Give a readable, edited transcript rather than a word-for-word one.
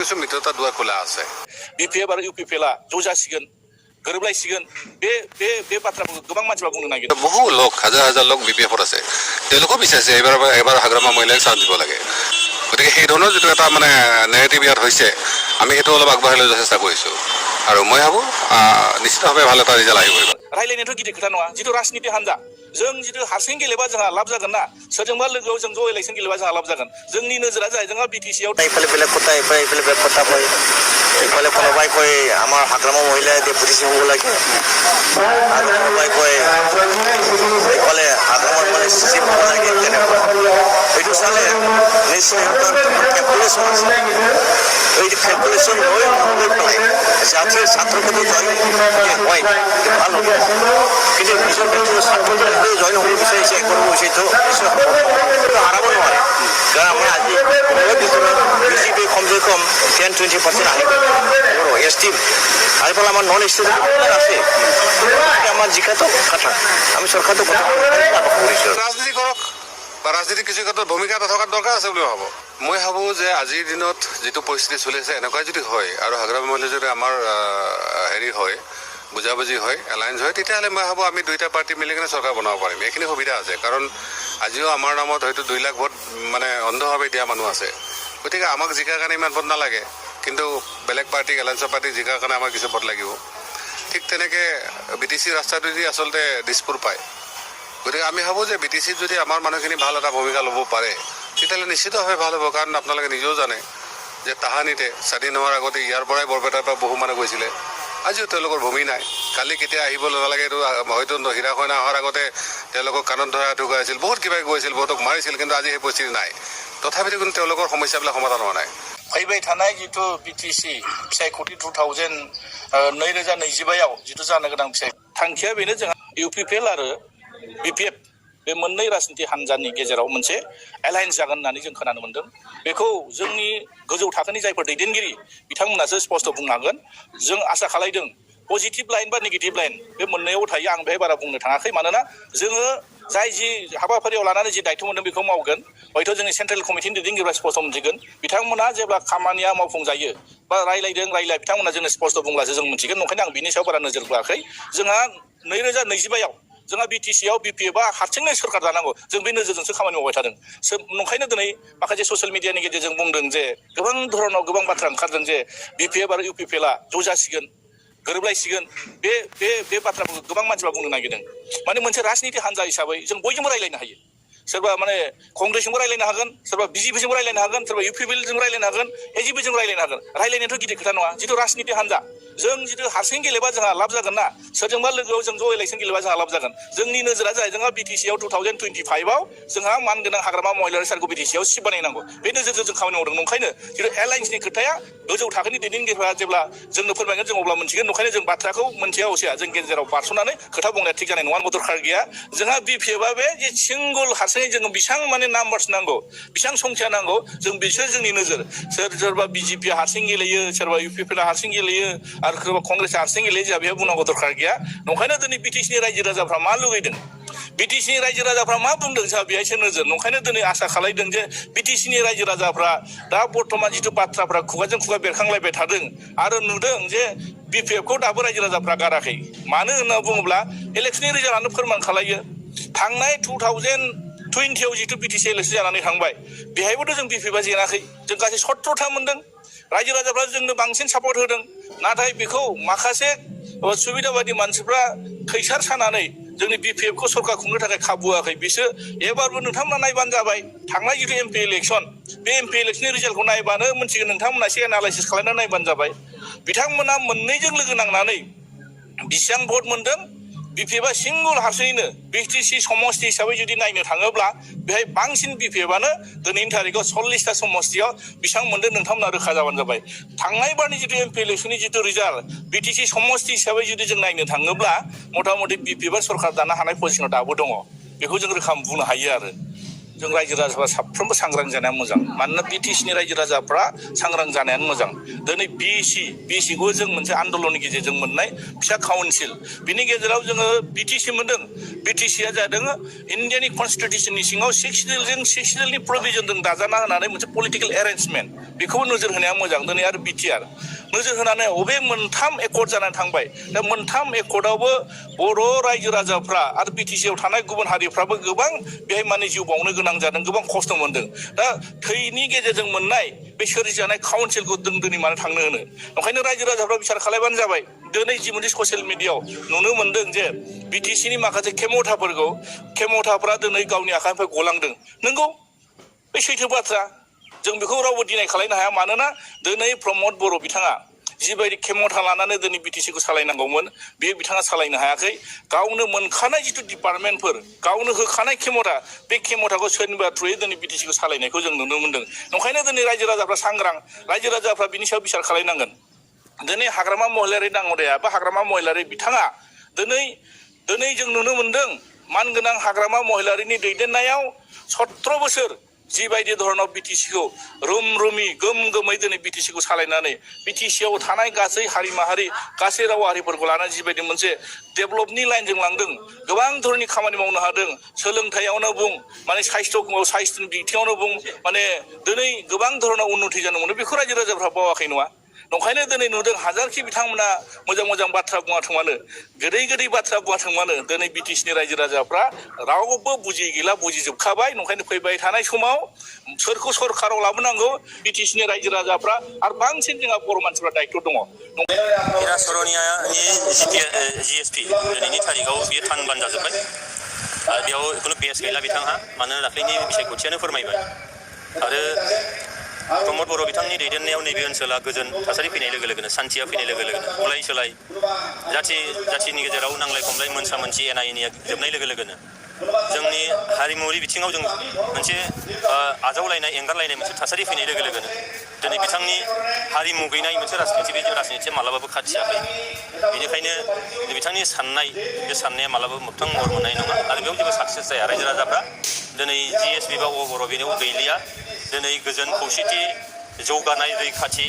কিছু মিত্রতা দুয়ার খোলা আছে বিপিএফ आरो ইউপিপিएलआ ज' जासिगोन गोरोबलायसिगोन बे बाथ्राखौ गोबां मानसिफ्रा बुंनो नागिरो বহু লোক হাজাৰ হাজাৰ লোক বিপিএফত আছে তেওঁলোকো বিচাৰিছে এবাৰ হাগ্ৰামা মহিলাক চান্স দিব লাগে গতিকে সেই ধৰণৰ যিটো এটা মানে নেৰেটিভ ইয়াত হৈছে আমি সেইটো অলপ আগবঢ়াই লৈ চেষ্টা কৰিছোঁ আৰু মই ভাবোঁ নিশ্চিতভাৱে ভাল এটা ৰিজাল্ট আহিব रायलायनायाथ' गिदिर खोथा नङा जिथु राजनिति हान्जा जों जिथु हारसिं गेलेबा जोंहा लाब जागोन ना सोरजोंबा लोगोआव जों ज' इलेक्सन गेलेबा जोंहा लाब जागोन जोंनि नोजोरा जाहैबाय जोंहा बिटिसिआव এইফালে বেলেগ কথা এইফালে বেলেগ কথা কয় এইফালে কোনোবাই কয় আমাৰ হাগ্ৰামা মহিলাই ডেপুটেশ্যন হ'ব লাগে আৰু কোনোবাই কয় এইফালে হাগ্ৰামাৰ মানে চিফ হ'ব লাগে তেনেকুৱা এইটো চালে নিশ্চয় কেলকুলেশ্যন আছে এই কেলকুলেশ্যন হৈ পেলাই জাতীয় ছাত্ৰপতি জইন হয় ভাল হ'ব কিন্তু পিছৰ ক্ষেত্ৰত ছাত্ৰপতি জইন হ'ব বিচাৰিছে কৰিব বিচাৰিছে হাৰাব নোৱাৰে কাৰণ আমাৰ আজি বিজেপি কমসে কম 10-20% আহিব বড়ো এসটি আর ফলে আমার নন এসটি আছে আমার জিজ্ঞাসা কথা আমি সরকারকে কথা ৰাজনীতি কৰক বা ৰাজনীতি কিছু ক্ষেত্ৰত ভূমিকা এটা থকাৰ দৰকাৰ আছে বুলি ভাবোঁ মই ভাবোঁ যে আজিৰ দিনত যিটো পৰিস্থিতি চলি আছে এনেকুৱা যদি হয় আৰু হাগ্ৰামা মহিলা যদি আমাৰ হেৰি হয় বুজাবুজি হয় এলায়েন্স হয় তেতিয়াহ'লে মই ভাবোঁ আমি দুইটা পাৰ্টি মিলি কিনে চৰকাৰ বনাব পাৰিম এইখিনি সুবিধা আছে কাৰণ আজিও আমাৰ নামত হয়তো 2 লাখ ভোট মানে অন্ধভাৱে দিয়া মানুহ আছে গতিকে আমাক জিকাৰ কাৰণে ইমান ভোট নালাগে কিন্তু বেলেগ পাৰ্টিক এলায়েন্সৰ পাৰ্টিক জিকাৰ কাৰণে আমাক কিছু ভোট লাগিব ঠিক তেনেকৈ বিটিচি ৰাস্তাটোদি আচলতে দিছপুৰ পায় গতিকে আমি ভাবোঁ যে বিটিচিত যদি আমাৰ মানুহখিনি ভাল এটা ভূমিকা ল'ব পাৰে তেতিয়াহ'লে নিশ্চিতভাৱে ভাল হ'ব কাৰণ আপোনালোকে নিজেও জানে যে তাহানিতে স্বাধীন হোৱাৰ আগতে ইয়াৰ পৰাই বৰপেটাৰ পৰা বহু মানুহ গৈছিলে আজিও তেওঁলোকৰ ভূমি নাই কালি কেতিয়া আহিব নালাগে এইটো হয়তো হীৰা কইনা অহাৰ আগতে তেওঁলোকক কাণত ধৰা ঢুকাইছিল বহুত কিবা গৈছিল বহুতক মাৰিছিল কিন্তু আজি সেই পৰিস্থিতি নাই তথাপিতো কিন্তু তেওঁলোকৰ সমস্যাবিলাক সমাধান হোৱা নাই फैबाय थानाय जिथु बिटिसि बिसायख'थि 2025आव जिथु जानो गोनां बिसाय थांखिया बेनो जोंहा इउपिपिएल आरो बिपिएफ बे मोननै राजनिति हान्जानि गेजेराव मोनसे एलायन्स जागोन होननानै जों खोनानो मोन्दों बेखौ जोंनि गोजौ थाखोनि जायफोर दैदेनगिरि बिथांमोनासो स्पष्ट बुंनो हागोन जों आसा खालामदों पजिटिभ लाइन बा नेगेटिभ लाइन बे मोननैयाव थायो आं बेहाय बारा बुंनो थाङाखै मानोना जोङो जाय जि हाबाफारियाव लानानै जि दायथ' मोनदों बेखौ मावगोन हयथ' जोंनि सेन्ट्रेल कमिटिनि दैदेनगिरिफ्रा स्पष्ट मोनथिगोन बिथांमोना जेब्ला खामानिया मावफुंजायो बा रायलाय बिथांमोना जोंनो स्पष्ट बुंब्लासो जों मोनथिगोन ओंखायनो आं बिनि सायाव बारा नोजोर बोआखै जोंहा 2025आव जोंहा बिटिसिआव बिपिएफआ हारसिंनो सोरखार जानांगौ जों बे नोजोरजोंसो खामानि मावबाय थादों नंखायनो दिनै माखासे ससियेल मिडियानि गेजेरजों बुंदों जे गोबां धरनाव गोबां बाथ्रा ओंखारदों जे बिपिएफ आरो इउपिपिएलआ ज' जासिगोन गोरोबलायसिगोन बे बाथ्राखौ गोबां मानसिफ्रा बुंनो नागिरदों माने मोनसे राजनिति हान्जा हिसाबै जों बयजोंबो रायलायनो हायो सोरबा माने कंग्रेसजोंबो रायलायनो हागोन सोरबा बिजेपिजोंबो रायलायनो हागोन सोरबा इउपिपिएलजों रायलायनो हागोन एजिपिजों रायलायनो हागोन रायलायनायाथ' गिदिर खोथा नङा जिथु राजनिति हान्जा जों जिथु हारसिं गेलेबा जोंहा लाब जागोन ना सोरजोंबा लोगोआव जों ज' इलेक्सन गेलेबा जोंहा लाब जागोन जोंनि नोजोरा जाहैबाय जोंहा बिटिसिआव 2025आव जोंहा मानगोनां हाग्रामा महिला सारखौ बिटिसिआव सिट बानायनांगौ बे नोजोरजों जों खामानि मावदों नंखायनो जिथु एलायन्सनि खोथाया गोजौ थाखोनि दैदेनगिरिफोरा जेब्ला जोंनो फोरमायगोन जों अब्ला मोनथिगोन नंखायनो जों बाथ्राखौ मोनथिया असिया जों गेजेराव बारस'नानै खोथा बुंनाया थिग जानाय नङा दरखार गैया जोंहा बिपिएफआ बे जे सिंगल हारसिङै जोङो बेसेबां माने नाम्बार्स नांगौ बेसेबां संख्या नांगौ जों बिसोर जोंनि नोजोर सोरबा बिजेपिआ हारसिं गेलेयो सोरबा इउपिपिएलआ हारसिं गेलेयो आरो सोरबा कंग्रेसआ हारसिं गेलेयो जोंहा बेयाव बुंनांगौ दरखार गैया नंखायनो दिनै बिटिसिनि रायजो राजाफ्रा मा लुगैदों बिटिसिनि रायजो राजाफ्रा मा बुंदों जोंहा बेहायसो नोजोर नंखायनो दिनै आसा खालामदों जे बिटिसिनि रायजो राजाफ्रा दा बर्थमान जिथु बाथ्राफ्रा खुगाजों खुगा बेरखांलायबाय थादों आरो नुदों जे बिपिएफखौ दाबो रायजो राजाफ्रा गाराखै मानो होनना बुङोब्ला इलेक्सननि रिजाल्टआनो फोरमान खालायो थांनाय 2020आव जिथु बिटिसि इलेक्सन जानानै थांबाय बेहायबोथ' जों बिपिएफआ जेनाखै जों गासै 17था मोनदों रायजो राजाफ्रा जोंनो बांसिन सापर्ट होदों नाथाय बेखौ माखासे सुबिदा बायदि मानसिफ्रा खैसार सानानै जोंनि बिपिएफखौ सरकार खुंनो थाखाय खाबु होआखै बिसोर एबारबो नोंथांमोना नायबानो जाबाय थांनाय जिथु एमपि इलेक्सन बे एमपि इलेक्सननि रिजाल्टखौ नायबानो मोनथिगोन नोंथांमोना एसे एनालाइसिस खालामनानै नायबानो जाबाय बिथांमोना मोननैजों लोगो नांनानै बेसेबां भट मोनदों बिपिएफआ सिंगल हारसिङैनो बिटिसि समस्ति हिसाबै जुदि नायनो थाङोब्ला बेहाय बांसिन बिपिएफआनो दिनैनि थारिखआव 40टा समस्तियाव बेसेबां मोनदों नोंथांमोना रोखा जाबानो जाबाय थांनाय बारनि जिथु एमपि इलेक्सननि जिथु रिजाल्ट बिटिसि समस्ति हिसाबै जुदि जों नायनो थाङोब्ला मथा मथि बिपिएफआ सरकार दानो हानाय पजिसनाव दाबो दङ बेखौ जों रोखा बुंनो हायो आरो जों रायजो राजाफ्रा साफ्रोमबो सांग्रां जानाया मोजां मानोना बिटिसिनि रायजो राजाफ्रा सांग्रां जानायानो मोजां दिनै बिसिखौ जों मोनसे आन्दलननि गेजेरजों मोननाय फिसा काउन्सिल बिनि गेजेराव जोङो बिटिसि मोनदों बिटिसिया जादों इन्डियानि कनस्टिटिउसननि सिङाव 6 सिडिउलनि प्रभिजनजों दाजाना होनानै मोनसे पलिटिकेल एरेन्जमेन्ट बेखौबो नोजोर होनाया मोजां दिनै आरो बिटिआर नोजोर होनानै अबे मोनथाम एकर्ड जानानै थांबाय दा मोनथाम एकर्डआवबो बर' रायजो राजाफ्रा आरो बिटिसिआव थानाय गुबुन हारिफ्राबो गोबां बेहाय माने जिउ बावनो गोनां जादों गोबां खस्थ' मोनदों दा थैनि गेजेरजों मोननाय बे सोरजिजानाय काउन्सिलखौ जों दिनै मानो थांनो होनो ओंखायनो रायजो राजाफ्रा बिसार खालायबानो जाबाय दिनै जि मोनसे ससियेल मिडियाआव नुनो मोनदों जे बिटिसिनि माखासे खेमथाफ्रा दिनै गावनि आखाइनिफ्राय गलांदों नंगौ बे सैथो बाथ्रा जों बेखौ रावबो दिनाय खालायनो हाया मानोना दिनै प्रमद बर' बिथाङा जिबायदि खेमथा लानानै दिनै बिटिसिखौ सालायनांगौमोन बे बिथाङा सालायनो हायाखै गावनो मोनखानाय जिथु डिपार्टमेन्टफोर गावनो होखानाय खेमथा बे खेमथाखौ सोरनिबा थ्रुयै दिनै बिटिसिखौ सालायनायखौ जों नुनो मोनदों ओंखायनो दिनै रायजो राजाफ्रा सांग्रां रायजो राजाफ्रा बिनि सायाव बिसार खालायनांगोन दिनै हाग्रामा महिलारि दाङ'रिया बा हाग्रामा महिलारि बिथाङा दिनै जों नुनो मोनदों मानगोनां हाग्रामा महिलारिनि दैदेननायाव 17 बोसोर जिबायदि धरनाव बिटिसिखौ रुमै गोमै दिनै बिटिसिखौ सालायनानै बिटिसिआव थानाय गासै हारि माहारि गासै राव हारिफोरखौ लानानै जिबायदि मोनसे डेभेलपनि लाइनजों लांदों गोबां धरननि खामानि मावनो हादों सोलोंथायावनो बुं माने साइस्थ'नि बिथिङावनो बुं माने दिनै गोबां धरनाव उन्नति जानो मोनो बेखौ रायजो राजाफ्रा बावाखै नङा नंखायनो दिनै नुदों हाजारखि बिथांमोना मोजां बाथ्रा बुङाथों मानो गोदै बाथ्रा बुङाथों मानो दिनै बिटिसिनि रायजो राजाफ्रा रावबो बुजियै गैला बुजिजोबखाबाय नंखायनो फैबाय थानाय समाव सोरखौ सरकाराव लाबोनांगौ बिटिसिनि रायजो राजाफ्रा आरो बांसिन जोंहा बर' मानसिफ्रा दायित्व दङ हिरा सरनियानि जिएसपि दिनैनि थारिखआव बियो थान जाजोब्बाय आरो बेयाव खुनु बेस गैला बिथांहा मानोना दाख्लैनि बिसायख'थियानो फोरमायबाय आरो प्रमद बर' बिथांनि दैदेननायाव नैबे ओनसोला गोजोन थासारि फैनाय लोगो लोगोनो सान्थिया फैनाय लोगो लोगोनो बुलाय सोलाय जाथिनि गेजेराव नांलाय खमलाय मोनसा मोनसि एना एनिया जोबनाय लोगो लोगोनो जोंनि हारिमुवारि बिथिङाव जों मोनसे आजावलायनाय एंगारलायनाय मोनसे थासारि फैनाय लोगो लोगोनो दिनै बिथांनि हारिमु गैनाय मोनसे राजनिथि बे राजनिथिया मालाबाबो खाथियाखै बेनिखायनो बिथांनि बे साननाया मालाबाबो मोगथां महर मोननाय नङा आरो बेयाव जेबो साक्सेस जाया रायजो राजाफ्रा दिनै जिएसपि बा बर' बेयाव गैलिया दिनै गोजोन खौसेथि जौगानाय रैखाथि